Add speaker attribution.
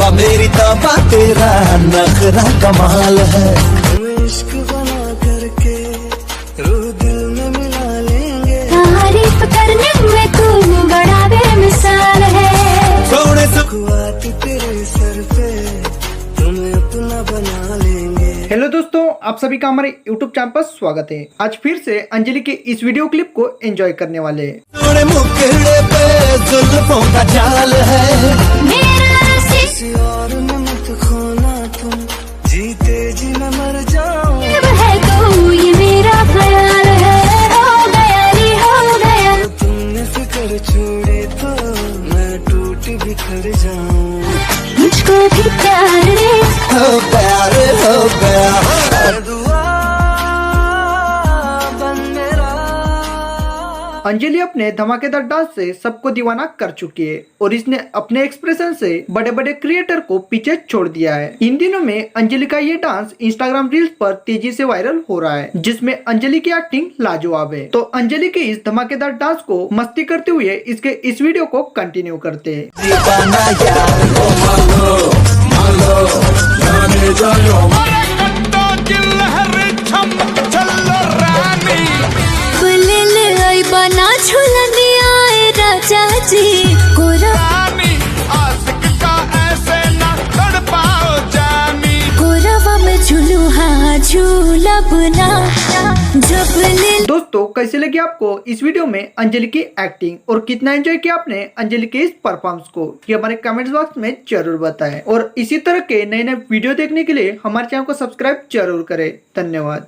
Speaker 1: तौबा मेरी तौबा तेरा नखरा कमाल है।
Speaker 2: इश्क बना करके रूह दिल में मिला लेंगे।
Speaker 3: तारीफ करने में तू बड़ा बेमिसाल है।
Speaker 2: सोने सुखवाती तेरे सर पे तुम्हें अपना बना लेंगे।
Speaker 4: हेलो दोस्तों, आप सभी का हमारे YouTube चैनल पर स्वागत है। आज फिर से अंजलि के इस वीडियो क्लिप को एंजॉय करने वाले हैं।
Speaker 2: सोने मुखड़े पे जुल्फों का जाल है।
Speaker 3: मेरा
Speaker 2: किसी और में मत खोना तुम, जीते जी मैं मर जाऊं।
Speaker 3: है तो ये मेरा ख्याल है। हो गया रे हो गया।
Speaker 2: तुमने फिक्र छोड़े तो मैं टूट बिखर जाऊं।
Speaker 3: मुझको भी प्यार रे
Speaker 2: हो गया दुआ बन मेरा।
Speaker 4: अंजलि अपने धमाकेदार डांस से सबको दीवाना कर चुकी है और इसने अपने एक्सप्रेशन से बड़े बड़े क्रिएटर को पीछे छोड़ दिया है। इन दिनों में अंजलि का ये डांस इंस्टाग्राम रील्स पर तेजी से वायरल हो रहा है, जिसमें अंजलि की एक्टिंग लाजवाब है। तो अंजलि के इस धमाकेदार डांस को मस्ती करते हुए इसके इस वीडियो को कंटिन्यू करते हैं।
Speaker 2: दीवाना यार को मांगो जाने जाओ।
Speaker 3: बना झूलनी आए राजा जी कोरवा में झूलू हाँ झूलब ना जब ले।
Speaker 4: दोस्तों, कैसे लगी आपको इस वीडियो में अंजलि की एक्टिंग और कितना एंजॉय किया आपने अंजलि के इस परफॉर्मेंस को, ये हमारे कमेंट बॉक्स में जरूर बताएं। और इसी तरह के नए नए वीडियो देखने के लिए हमारे चैनल को सब्सक्राइब जरूर करें। धन्यवाद।